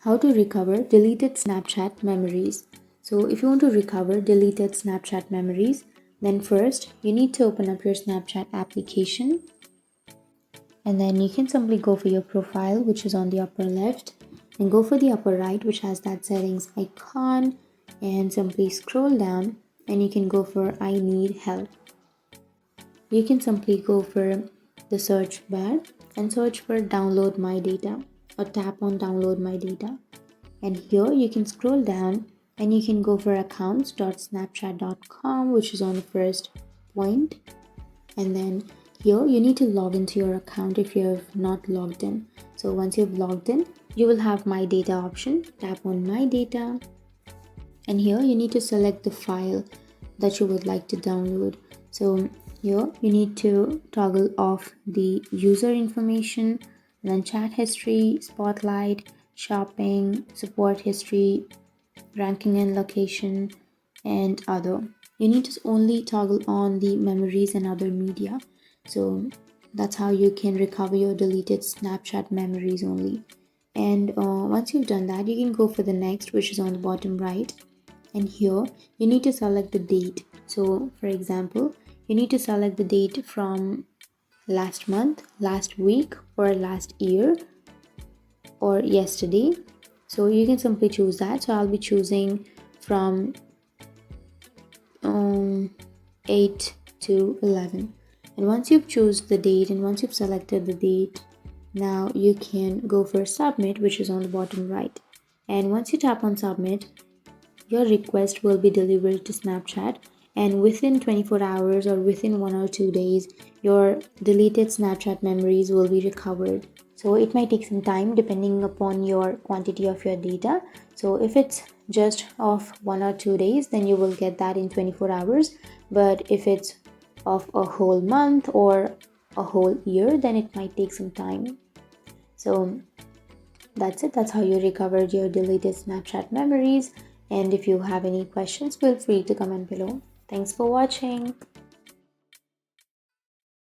How to recover deleted Snapchat memories. So if you want to recover deleted Snapchat memories, then first you need to open up your Snapchat application, and then you can simply go for your profile, which is on the upper left, and go for the upper right, which has that settings icon, and simply scroll down, and you can go for I need help. You can simply go for the search bar and search for download my data, or tap on download my data. And here you can scroll down and you can go for accounts.snapchat.com, which is on the first point. And then here you need to log into your account if you have not logged in. So once you've logged in, you will have my data option. Tap on my data, and here you need to select the file that you would like to download. So here you need to toggle off the user information, and then chat history, spotlight, shopping, support history, ranking and location, and other. You need to only toggle on the memories and other media. So that's how you can recover your deleted Snapchat memories only. And once you've done that, you can go for the next, which is on the bottom right. And here you need to select the date. So for example, you need to select the date from last month, last week, or last year, or yesterday. So you can simply choose that. So I'll be choosing from 8 to 11. And once you've chosen the date and once you've selected the date, now you can go for submit, which is on the bottom right. And once you tap on submit, your request will be delivered to Snapchat, and within 24 hours or within 1 or 2 days, your deleted Snapchat memories will be recovered. So it might take some time depending upon your quantity of your data. So if it's just of 1 or 2 days, then you will get that in 24 hours. But if it's of a whole month or a whole year, then it might take some time. So that's it. That's how you recovered your deleted Snapchat memories. And if you have any questions, feel free to comment below. Thanks for watching.